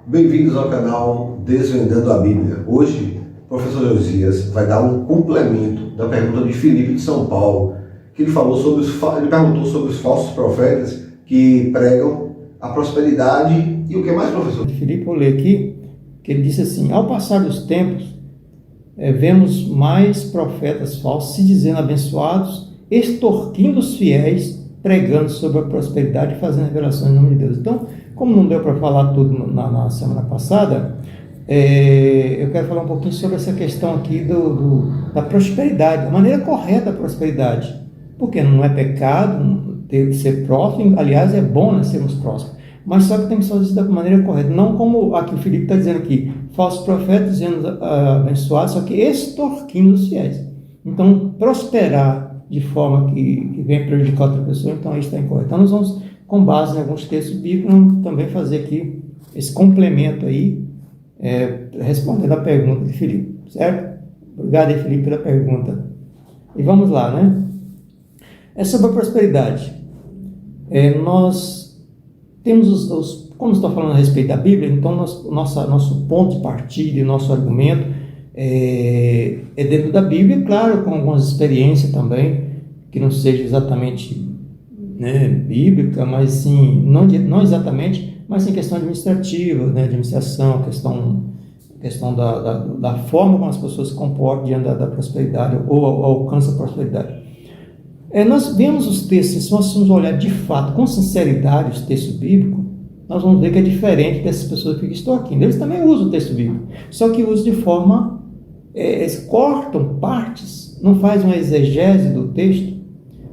Bem-vindos ao canal Desvendando a Bíblia. Hoje, o professor Josias vai dar um complemento da pergunta de Felipe de São Paulo, que ele perguntou sobre os falsos profetas que pregam a prosperidade e o que mais, professor? Felipe, eu leio aqui, que ele disse assim: ao passar dos tempos, vemos mais profetas falsos se dizendo abençoados, extorquindo os fiéis, pregando sobre a prosperidade e fazendo revelações em nome de Deus. Então, como não deu para falar tudo na semana passada, eu quero falar um pouquinho sobre essa questão aqui da prosperidade, a maneira correta da prosperidade, porque não é pecado ter que ser próspero, aliás, é bom nós sermos prósperos, mas só que tem que fazer isso da maneira correta, não como aqui o Felipe está dizendo aqui, falsos profetas dizendo abençoados, só que extorquindo os fiéis. Então, prosperar de forma que venha prejudicar outra pessoa, então isso está incorreto. Então, nós vamos, com base em alguns textos bíblicos, também fazer aqui esse complemento aí, respondendo a pergunta de Felipe, certo? Obrigado aí, Felipe, pela pergunta. E vamos lá, né? É sobre a prosperidade. Nós temos como estou falando a respeito da Bíblia, então nosso ponto de partida e nosso argumento é dentro da Bíblia, claro, com algumas experiências também, que não seja exatamente bíblica, mas sim, não exatamente, mas sim questão administrativa, administração, questão da forma como as pessoas se comportam diante da prosperidade ou alcançam a prosperidade. Nós vemos os textos, se nós formos olhar de fato, com sinceridade, os textos bíblicos, nós vamos ver que é diferente dessas pessoas que estão aqui. Eles também usam o texto bíblico, só que usam de forma, eles cortam partes, não fazem uma exegese do texto,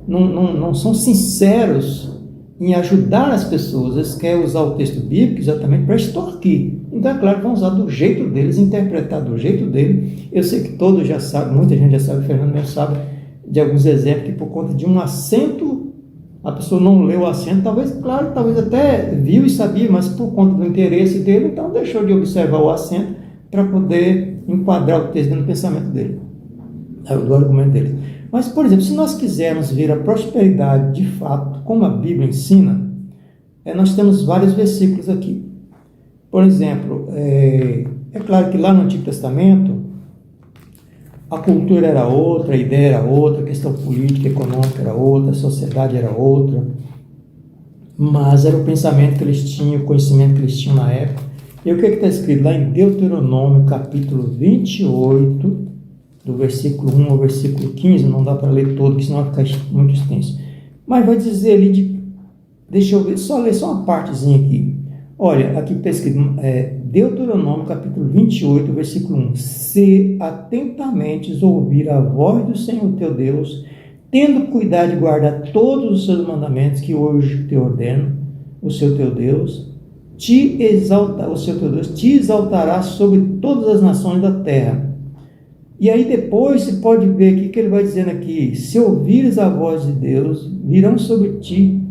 não são sinceros em ajudar as pessoas, eles querem usar o texto bíblico exatamente para extorquir. Então é claro que vão usar do jeito deles, interpretar do jeito dele. Eu sei que todos já sabem, muita gente já sabe, o Fernando mesmo sabe, de alguns exemplos que por conta de um acento, a pessoa não leu o acento, talvez até viu e sabia, mas por conta do interesse dele, então deixou de observar o acento para poder enquadrar o texto no pensamento dele, do argumento dele. Mas, por exemplo, se nós quisermos ver a prosperidade de fato, como a Bíblia ensina, nós temos vários versículos aqui. Por exemplo, é claro que lá no Antigo Testamento, a cultura era outra, a ideia era outra, a questão política, econômica era outra, a sociedade era outra, mas era o pensamento que eles tinham, o conhecimento que eles tinham na época. E o que está escrito lá em Deuteronômio, capítulo 28, do versículo 1 ao versículo 15, não dá para ler todo, porque senão vai ficar muito extenso. Mas vai dizer ali, deixa eu ver, ler só uma partezinha aqui. Olha, aqui está escrito, Deuteronômio, capítulo 28, versículo 1. Se atentamente ouvir a voz do Senhor teu Deus, tendo cuidado de guardar todos os seus mandamentos que hoje te ordeno, o seu teu Deus, te exaltará sobre todas as nações da terra. E aí depois você pode ver aqui que ele vai dizendo aqui, se ouvires a voz de Deus, virão sobre ti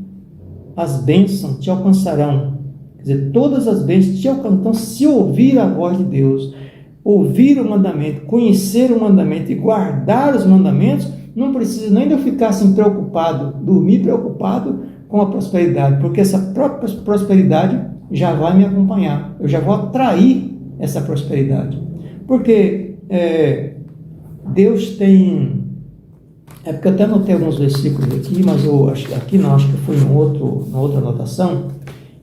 as bênçãos, te alcançarão. Quer dizer, todas as bênçãos te alcançam. Então, se ouvir a voz de Deus, ouvir o mandamento, conhecer o mandamento e guardar os mandamentos, não precisa nem de eu ficar assim preocupado, dormir preocupado com a prosperidade, porque essa própria prosperidade já vai me acompanhar, eu já vou atrair essa prosperidade. Porque Deus tem... porque eu até anotei alguns versículos aqui, mas acho que foi na outra anotação,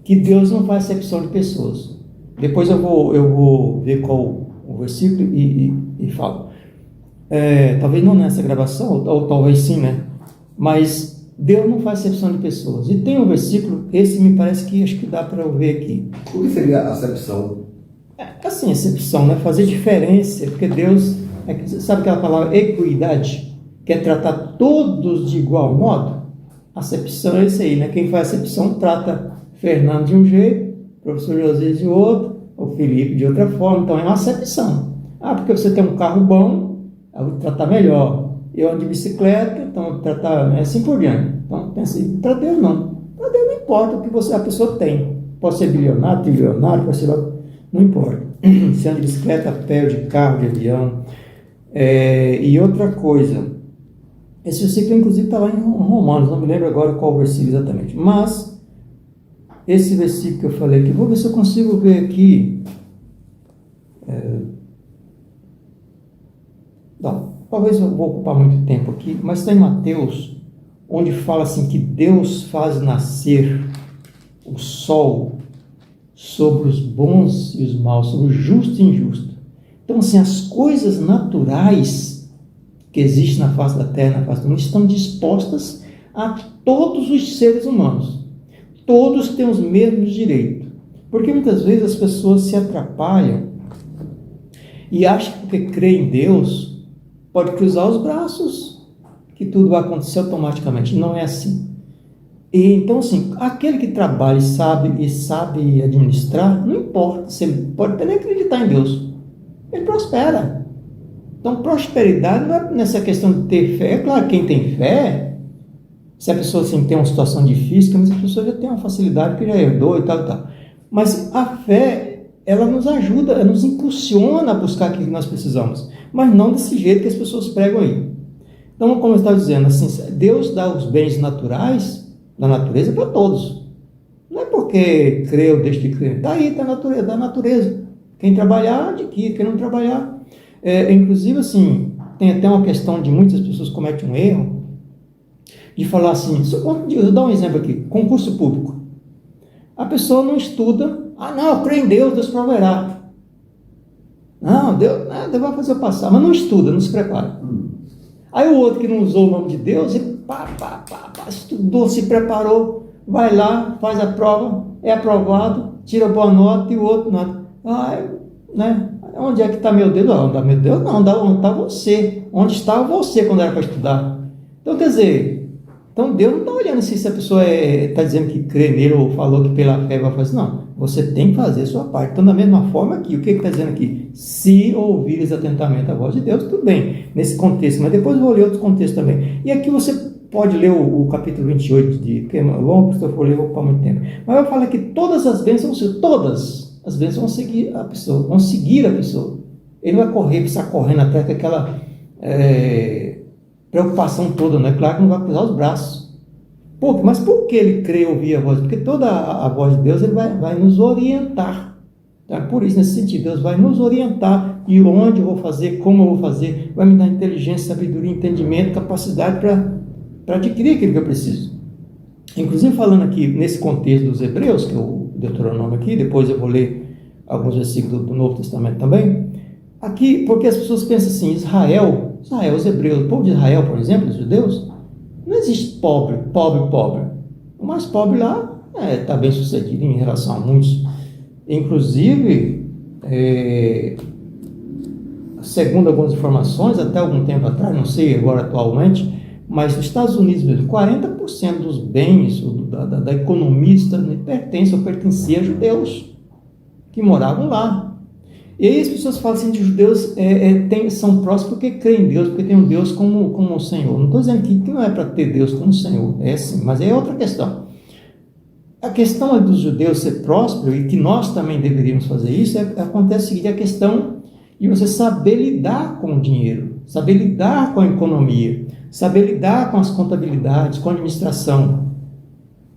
que Deus não faz acepção de pessoas. Depois eu vou ver qual o versículo e falo. Talvez não nessa gravação, ou talvez sim, né? Mas Deus não faz acepção de pessoas. E tem um versículo, esse me parece que acho que dá para eu ver aqui. O que seria a acepção? Assim, acepção, né? Fazer diferença, porque Deus, sabe aquela palavra equidade, que é tratar todos de igual modo? Acepção é isso aí, né? Quem faz acepção trata Fernando de um jeito, o professor José de outro, o Felipe de outra forma. Então é uma acepção. Porque você tem um carro bom, eu vou tratar melhor. Eu ando de bicicleta, então eu vou tratar assim por diante. Então pensei, para Deus não. Para Deus não importa o que a pessoa tem. Pode ser bilionário, trilionário, pode ser... não importa. Se anda de bicicleta, a pé, de carro, de avião. E outra coisa, esse versículo inclusive está lá em Romanos, não me lembro agora qual versículo exatamente, mas esse versículo que eu falei aqui, vou ver se eu consigo ver aqui. Não, talvez eu vou ocupar muito tempo aqui, mas está em Mateus, onde fala assim que Deus faz nascer o sol sobre os bons e os maus, sobre o justo e injusto. Então, assim, as coisas naturais que existem na face da terra, na face do mundo, estão dispostas a todos os seres humanos. Todos têm os mesmos direitos. Porque muitas vezes as pessoas se atrapalham e acham que porque crê em Deus, pode cruzar os braços, que tudo vai acontecer automaticamente. Não é assim. E, então, assim, aquele que trabalha e sabe administrar, não importa, você pode até nem acreditar em Deus, ele prospera. Então, prosperidade não é nessa questão de ter fé. É claro, quem tem fé, se a pessoa assim, tem uma situação difícil, mas a pessoa já tem uma facilidade que já herdou e tal, e tal. Mas a fé, ela nos ajuda, ela nos impulsiona a buscar aquilo que nós precisamos, mas não desse jeito que as pessoas pregam aí. Então, como eu estava dizendo, assim, Deus dá os bens naturais da natureza para todos. Não é porque crê ou deixa de crer. Está aí, está da natureza. Quem trabalhar, adquire. Quem não trabalhar. Inclusive, assim, tem até uma questão de muitas pessoas cometem um erro de falar assim, eu dar um exemplo aqui, concurso público. A pessoa não estuda, não, eu creio em Deus, Deus proverá. Não, Deus vai fazer eu passar, mas não estuda, não se prepara. Aí o outro que não usou o nome de Deus, ele estudou, se preparou, vai lá, faz a prova, é aprovado, tira boa nota e o outro nota. Né? Onde é que está meu Deus? Não, meu Deus não, onde está você? Onde estava você quando era para estudar? Então, quer dizer, Deus não está olhando se a pessoa está dizendo que crê nele ou falou que pela fé vai fazer. Não, você tem que fazer a sua parte. Então, da mesma forma aqui, o que está dizendo aqui? Se ouvires atentamente a voz de Deus, tudo bem, nesse contexto, mas depois eu vou ler outros contextos também. E aqui você pode ler o capítulo 28, que é longo, se eu for ler, eu vou ocupar muito tempo. Mas eu falo que todas as bênçãos, todas as bênçãos vão seguir a pessoa, Ele vai precisar correndo até com aquela preocupação toda, né? Claro que não vai cruzar os braços. Mas por que ele crê ouvir a voz? Porque toda a voz de Deus ele vai nos orientar. Tá? Por isso, nesse sentido, Deus vai nos orientar e onde eu vou fazer, como eu vou fazer, vai me dar inteligência, sabedoria, entendimento, capacidade para adquirir aquilo que eu preciso. Inclusive, falando aqui nesse contexto dos Hebreus, que é o Deuteronômio aqui, depois eu vou ler alguns versículos do Novo Testamento também. Aqui, porque as pessoas pensam assim, Israel, os hebreus, o povo de Israel, por exemplo, os judeus, não existe pobre. O mais pobre lá está bem sucedido em relação a muitos. Inclusive, segundo algumas informações, até algum tempo atrás, não sei agora atualmente, mas nos Estados Unidos mesmo, 40% dos bens da economia pertencem ou pertenciam a judeus que moravam lá. E aí as pessoas falam assim, de judeus são próximos porque creem em Deus, porque tem um Deus como o Senhor. Não estou dizendo que não é para ter Deus como o Senhor, é sim, mas é outra questão. A questão dos judeus ser próspero, e que nós também deveríamos fazer isso, acontece o seguinte, a questão de você saber lidar com o dinheiro, saber lidar com a economia, saber lidar com as contabilidades, com a administração.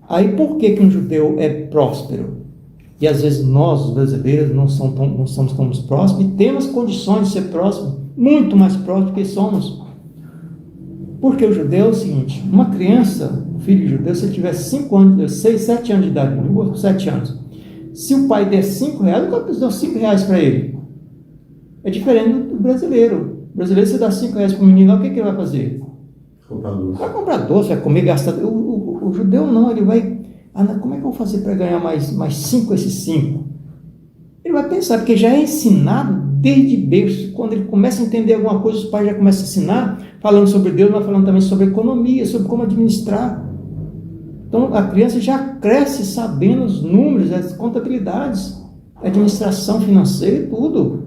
Aí por que um judeu é próspero? E às vezes nós, os brasileiros, não somos tão próximos e temos condições de ser próximos, muito mais próximos do que somos. Porque o judeu é o seguinte, uma criança, um filho de judeu, se ele tiver 5 anos, 6, 7 anos de idade, 7 anos, se o pai der R$5, o pai dá R$5 para ele. É diferente do brasileiro. O brasileiro, você dá R$5 para o menino, o que ele vai fazer? Comprar doce. Vai comprar doce, vai comer, gastar. O judeu não, ele vai... como é que eu vou fazer para ganhar mais 5 esses 5? Ele vai pensar, porque já é ensinado desde berço. Quando ele começa a entender alguma coisa, os pais já começam a ensinar, falando sobre Deus, mas falando também sobre economia, sobre como administrar. Então, a criança já cresce sabendo os números, as contabilidades, a administração financeira e tudo.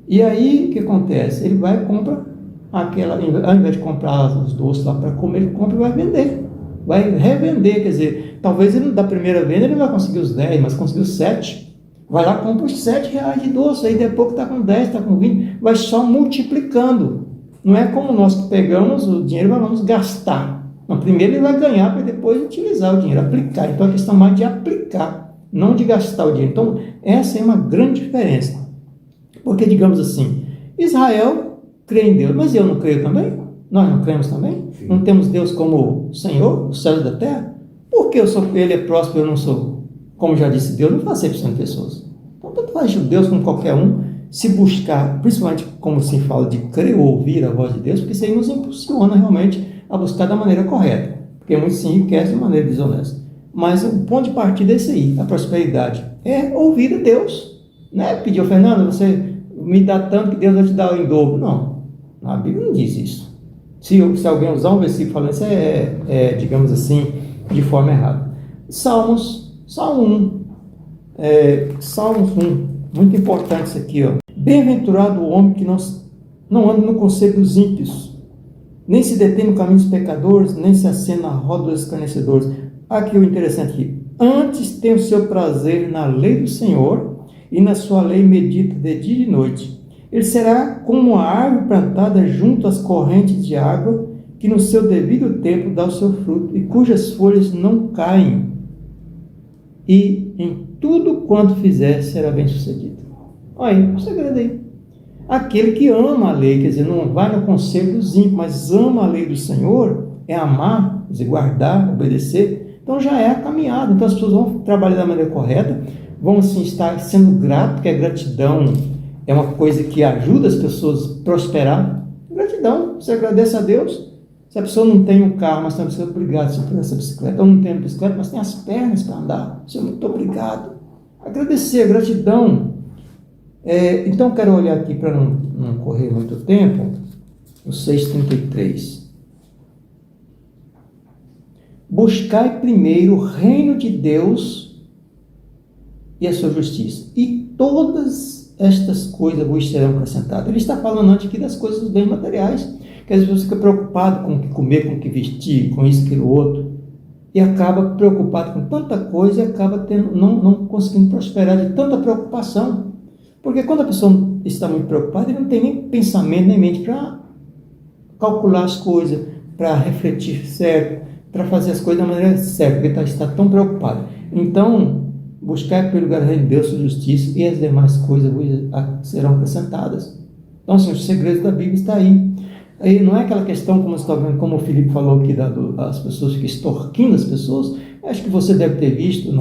E aí, o que acontece? Ele vai e compra ao invés de comprar os doces lá para comer, ele compra e vai vender. Vai revender, quer dizer, talvez ele da primeira venda ele não vai conseguir os 10, mas conseguiu 7. Vai lá, compra os R$7 de doce, aí depois que está com 10, está com 20, vai só multiplicando. Não é como nós que pegamos o dinheiro e vamos gastar. Não, primeiro ele vai ganhar para depois utilizar o dinheiro, aplicar. Então a questão mais de aplicar, não de gastar o dinheiro. Então essa é uma grande diferença. Porque, digamos assim, Israel crê em Deus, mas eu não creio também? Nós não cremos também? Sim. Não temos Deus como Senhor, o céu e da terra? Por que Ele é próspero e eu não sou? Como já disse, Deus não faz acepção de pessoas. Então, tanto faz Deus como qualquer um, se buscar, principalmente como se fala de crer ou ouvir a voz de Deus, porque isso aí nos impulsiona realmente a buscar da maneira correta. Porque muitos se enriquecem de maneira desonesta. Mas o ponto de partida é esse aí, a prosperidade. É ouvir a Deus. Não é pedir, Fernando, você me dá tanto que Deus vai te dar em dobro. Não, a Bíblia não diz isso. Se alguém usar um versículo falando isso, digamos assim, de forma errada. Salmo 1. Salmos 1. Muito importante isso aqui, ó. Bem-aventurado o homem que não anda no conselho dos ímpios, nem se detém no caminho dos pecadores, nem se assenta na roda dos escarnecedores. Aqui o interessante aqui. Antes tem o seu prazer na lei do Senhor, e na sua lei medita de dia e de noite. Ele será como a árvore plantada junto às correntes de água, que no seu devido tempo dá o seu fruto, e cujas folhas não caem. E em tudo quanto fizer será bem sucedido. Olha aí, o segredo aí. Aquele que ama a lei, quer dizer, não vai no conselho dos ímpios, mas ama a lei do Senhor, é amar, quer dizer, guardar, obedecer. Então já é a caminhada. Então as pessoas vão trabalhar da maneira correta, vão assim estar sendo grato, porque a gratidão é uma coisa que ajuda as pessoas a prosperar. Gratidão, você agradece a Deus. Se a pessoa não tem um carro, mas tem uma bicicleta, obrigado, Senhor, por essa bicicleta. Ou não tem uma bicicleta, mas tem as pernas para andar. Senhor, muito obrigado. Agradecer, gratidão. Então, quero olhar aqui para não correr muito tempo, o 6,33. Buscai primeiro o reino de Deus e a sua justiça, e todas estas coisas vos serão acrescentadas. Ele está falando antes aqui das coisas dos bens materiais, que às vezes você fica preocupado com o que comer, com o que vestir, com isso, aquilo, outro, e acaba preocupado com tanta coisa e acaba não conseguindo prosperar de tanta preocupação. Porque quando a pessoa está muito preocupada, ele não tem nem pensamento, nem mente para calcular as coisas, para refletir certo, para fazer as coisas da maneira certa, porque está tão preocupado. Então, buscar pelo lugar do reino de Deus sua justiça, e as demais coisas serão acrescentadas. Então, assim, o segredo da Bíblia está aí. Aí não é aquela questão, como o Felipe falou aqui, as pessoas ficam extorquindo as pessoas. Acho que você deve ter visto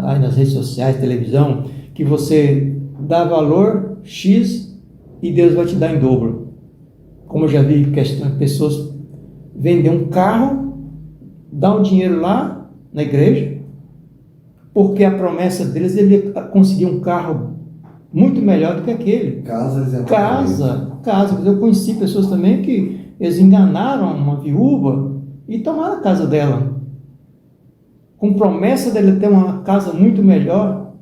aí nas redes sociais, televisão, que você dá valor X e Deus vai te dar em dobro. Como eu já vi pessoas vender um carro, dar um dinheiro lá na igreja, porque a promessa deles é ele conseguir um carro muito melhor do que aquele. Casa. Eu conheci pessoas também que eles enganaram uma viúva e tomaram a casa dela, com promessa dele ter uma casa muito melhor.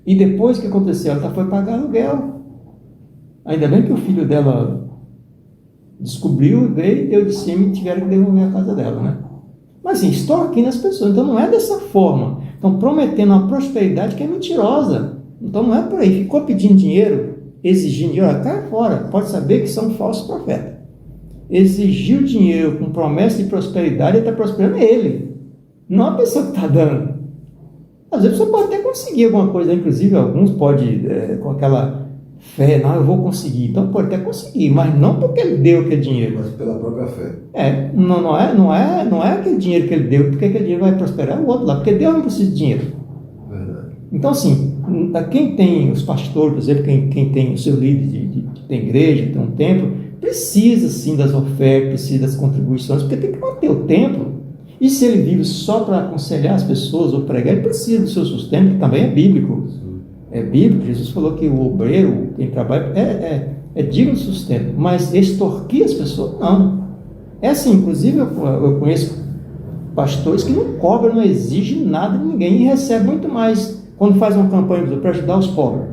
E depois que aconteceu, ela foi pagar aluguel. Ainda bem que o filho dela descobriu, veio, deu de cima e tiveram que devolver a casa dela, né? Mas assim, estou aqui nas pessoas, então não é dessa forma. Estão prometendo uma prosperidade que é mentirosa. Então não é por aí. Ficou pedindo dinheiro, exigindo dinheiro, cai fora. Pode saber que são falsos profetas. Exigiu dinheiro com promessa de prosperidade, ele está prosperando ele, não a pessoa que está dando. Às vezes você pode até conseguir alguma coisa, inclusive alguns podem, com aquela fé, não, eu vou conseguir. Então pode até conseguir, mas não porque ele deu aquele dinheiro. Mas pela própria fé. Não é aquele dinheiro que ele deu, porque aquele dinheiro vai prosperar o outro lá, porque Deus não precisa de dinheiro. Verdade. Então assim, quem tem os pastores, por exemplo, quem tem o seu líder que tem igreja, tem um templo, precisa sim das ofertas, precisa das contribuições, porque tem que manter o templo. E se ele vive só para aconselhar as pessoas ou pregar, ele precisa do seu sustento, que também é bíblico. É bíblico. Jesus falou que o obreiro, quem trabalha, é digno de sustento. Mas extorquir as pessoas, não. É assim, inclusive eu conheço pastores que não cobram, não exigem nada de ninguém e recebem muito mais quando faz uma campanha para ajudar os pobres.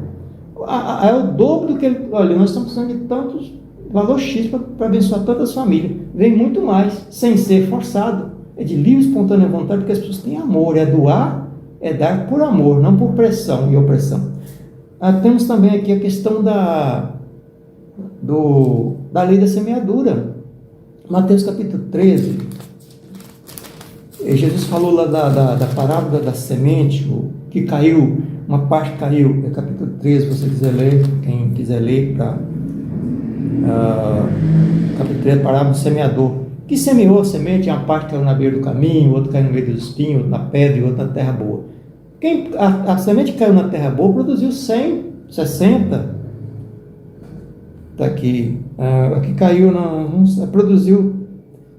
É o dobro do que ele... Olha, nós estamos precisando de tantos valor X para abençoar tantas famílias. Vem muito mais, sem ser forçado. É de livre, espontânea vontade, porque as pessoas têm amor, é doar é dar por amor, não por pressão e opressão. Temos também aqui a questão da lei da semeadura. Mateus capítulo 13, Jesus falou lá da parábola da semente, que caiu, uma parte caiu, é capítulo 13, se você quiser ler, quem quiser ler, capítulo 13, parábola do semeador, que semeou a semente, uma parte caiu na beira do caminho, outra caiu no meio dos espinhos, na pedra, e outra na terra boa. A semente que caiu na terra boa produziu 100, 60, está aqui, aqui caiu, produziu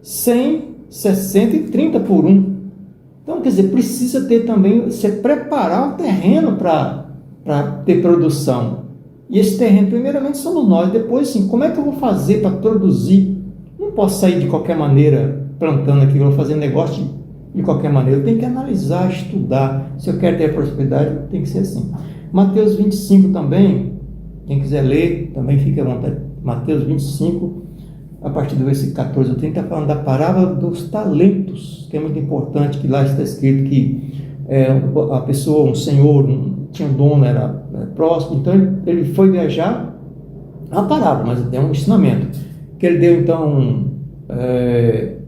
100, 60 e 30 por 1. Então, quer dizer, precisa ter também, você preparar o terreno para ter produção. E esse terreno, primeiramente, somos nós. Depois, assim, como é que eu vou fazer para produzir? Não posso sair de qualquer maneira plantando aqui, eu vou fazer negócio de qualquer maneira. Eu tenho que analisar, estudar. Se eu quero ter prosperidade, tem que ser assim. Mateus 25 também, quem quiser ler, também fique à vontade. Mateus 25, a partir do versículo 14 ao 30, está falando da parábola dos talentos, que é muito importante, que lá está escrito que a pessoa, um senhor, tinha um dono, era próximo, então ele foi viajar, a parábola, mas tem um ensinamento, que ele deu então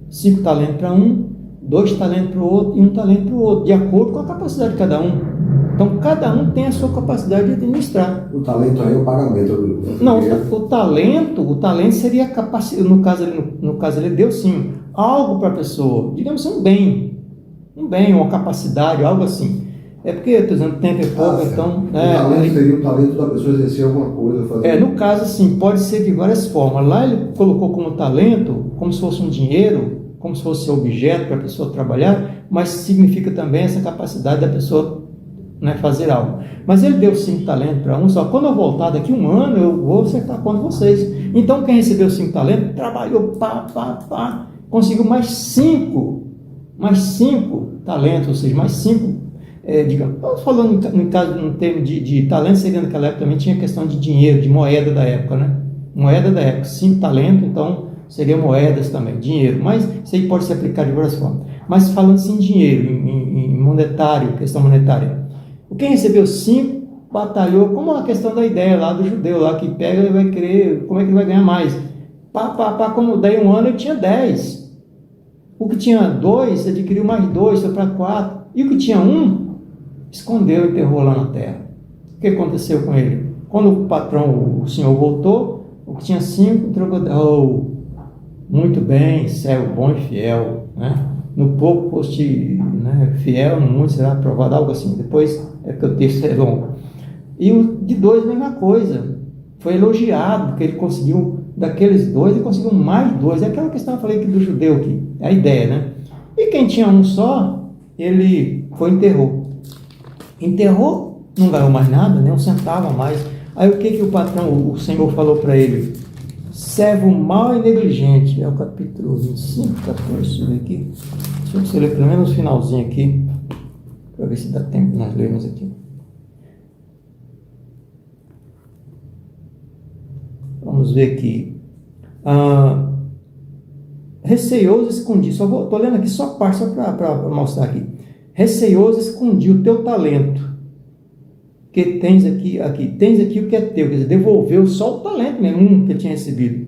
5 talentos para um, 2 talentos para o outro e 1 talento para o outro, de acordo com a capacidade de cada um. Então, cada um tem a sua capacidade de administrar. O talento aí é o pagamento. Não, o talento seria a capacidade, no caso ele deu sim, algo para a pessoa, digamos assim, um bem, uma capacidade, algo assim. É porque, estou dizendo, tempo é pouco, então... O talento seria o talento da pessoa exercer alguma coisa, fazer... no caso, sim, pode ser de várias formas. Lá ele colocou como talento, como se fosse um dinheiro, como se fosse objeto para a pessoa trabalhar, mas significa também essa capacidade da pessoa fazer algo. Mas ele deu 5 talentos para um, só quando eu voltar daqui 1 ano, eu vou acertar a conta de vocês. Então, quem recebeu 5 talentos, trabalhou, conseguiu mais 5 talentos, ou seja, mais 5, digamos, falando no termo de talento, seria naquela época também tinha questão de dinheiro, de moeda da época, né? Moeda da época, 5 talentos, então seria moedas também, dinheiro, mas isso aí pode se aplicar de várias formas. Mas falando assim em dinheiro, em monetário, questão monetária, quem recebeu 5 batalhou, como a questão da ideia lá do judeu, lá que pega e vai querer, como é que ele vai ganhar mais? Como daí 1 ano ele tinha 10. O que tinha 2, adquiriu mais 2, foi para 4. E o que tinha 1, escondeu e enterrou lá na terra. O que aconteceu com ele? Quando o patrão, o senhor voltou, o que tinha 5, entregou, muito bem, servo bom e fiel, né? No pouco foste fiel, no muito será aprovado, algo assim. Depois, porque o texto é longo. E o de 2, mesma coisa. Foi elogiado, porque ele conseguiu, daqueles 2, ele conseguiu mais 2. É aquela questão que eu falei aqui do judeu, aqui, é a ideia, né? E quem tinha 1 só, ele foi e enterrou. Enterrou, não ganhou mais nada, nem 1 centavo a mais. Aí o que o patrão, o senhor falou para ele? Servo mau e negligente. É o capítulo 25, 14, deixa eu ver aqui. Deixa eu ler pelo menos o finalzinho aqui, para ver se dá tempo de nós lermos aqui. Vamos ver aqui. Receioso escondi. Estou lendo aqui só parte, só para mostrar aqui. Receioso escondi o teu talento, que tens aqui, tens aqui o que é teu, quer dizer, devolveu só o talento mesmo, que ele tinha recebido.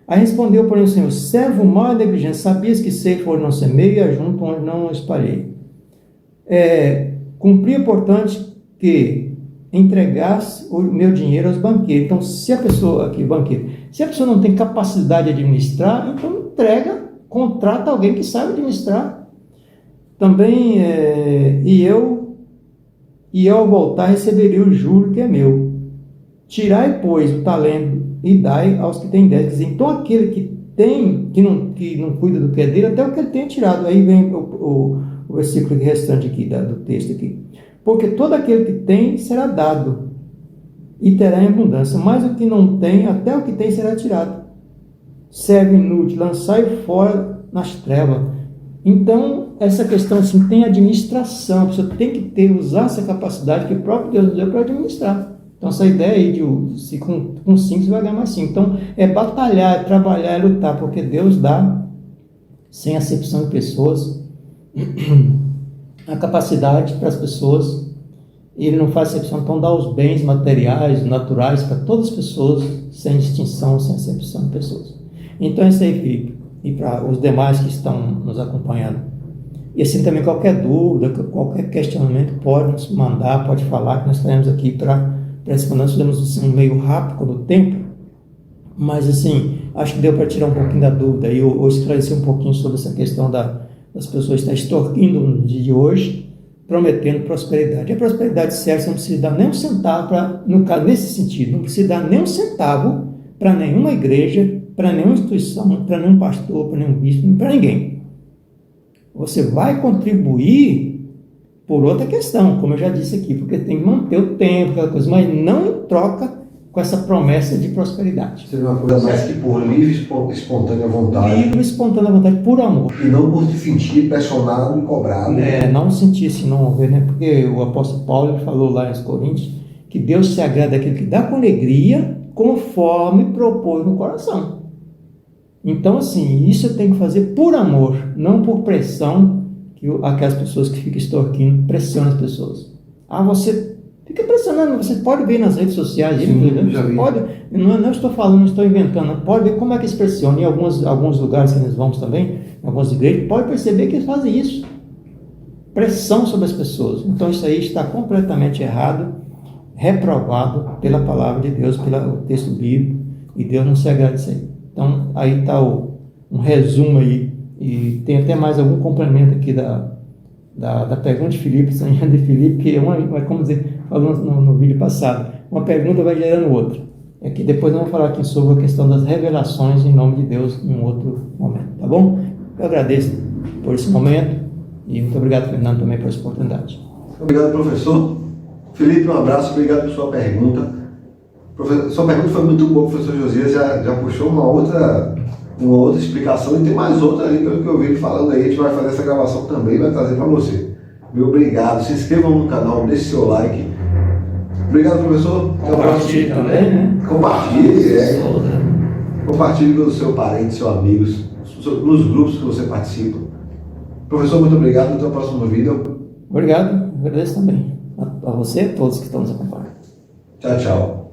Aí respondeu, porém, o Senhor: servo mau e negligente, sabias que sei onde não semeio e ajunto onde não espalhei. Cumpria, portanto, que entregasse o meu dinheiro aos banqueiros. Então, se a pessoa, se a pessoa não tem capacidade de administrar, então entrega, contrata alguém que saiba administrar. Também, e eu ao voltar receberia o juro que é meu. Tirai, pois, o talento e dai aos que têm 10. Então, aquele que não cuida do que é dele, até o que ele tem tirado. Aí vem o versículo restante aqui, do texto aqui. Porque todo aquele que tem será dado, e terá em abundância. Mas o que não tem, até o que tem será tirado. Servo inútil, lançai fora nas trevas. Então, essa questão assim, tem administração, a pessoa tem que usar essa capacidade que o próprio Deus nos deu para administrar. Então, essa ideia aí de com 5 você vai ganhar mais 5. Então, é batalhar, é trabalhar, é lutar, porque Deus dá sem acepção de pessoas. a capacidade para as pessoas, ele não faz exceção, então dá os bens materiais, naturais para todas as pessoas, sem distinção, sem acepção de pessoas. Então isso aí, Felipe, e para os demais que estão nos acompanhando. E assim também qualquer dúvida, qualquer questionamento pode nos mandar, pode falar, que nós estaremos aqui para responder. Nós fizemos assim, um meio rápido no tempo, mas assim, acho que deu para tirar um pouquinho da dúvida e eu esclarecer um pouquinho sobre essa questão das pessoas estar extorquindo no dia de hoje, prometendo prosperidade. A prosperidade certa, você não precisa dar nem um centavo, no caso, nesse sentido, não precisa dar nem um centavo para nenhuma igreja, para nenhuma instituição, para nenhum pastor, para nenhum bispo, para ninguém. Você vai contribuir por outra questão, como eu já disse aqui, porque tem que manter o tempo, aquela coisa, mas não em troca com essa promessa de prosperidade. Seria uma coisa mais que por livre, espontânea vontade. Livre, espontânea vontade, por amor. E não por se sentir pressionado e cobrado. Não sentir se não houver, né? Porque o apóstolo Paulo falou lá em Coríntios que Deus se agrada daquele que dá com alegria, conforme propôs no coração. Então, assim, isso eu tenho que fazer por amor, não por pressão, que aquelas pessoas que ficam extorquindo pressionam as pessoas. Você fica pressionando, você pode ver nas redes sociais, não estou falando, não estou inventando, pode ver como é que eles pressionam. Em alguns lugares que nós vamos também, em algumas igrejas, pode perceber que eles fazem isso. Pressão sobre as pessoas. Então isso aí está completamente errado, reprovado pela palavra de Deus, pelo texto bíblico, e Deus não se agrada disso aí. Então aí está um resumo aí, e tem até mais algum complemento aqui da pergunta de Filipe, que é como dizer, falando no vídeo passado, uma pergunta vai gerando outra. É que depois nós vamos falar aqui sobre a questão das revelações em nome de Deus em um outro momento, tá bom? Eu agradeço por esse momento e muito obrigado, Fernando, também por essa oportunidade. Obrigado, professor. Felipe, um abraço, obrigado por sua pergunta. Sua pergunta foi muito boa, professor Josias, já puxou uma outra explicação e tem mais outra ali, pelo que eu vi ele falando aí, a gente vai fazer essa gravação também e vai trazer para você. Meu obrigado, se inscrevam no canal, deixe seu like. Obrigado, professor. Compartilhe também, né? Compartilhe com o seu parente, seus amigos, nos grupos que você participa. Professor, muito obrigado, até o próximo vídeo. Obrigado, agradeço também a você e a todos que estão nos acompanhando. Tchau, tchau.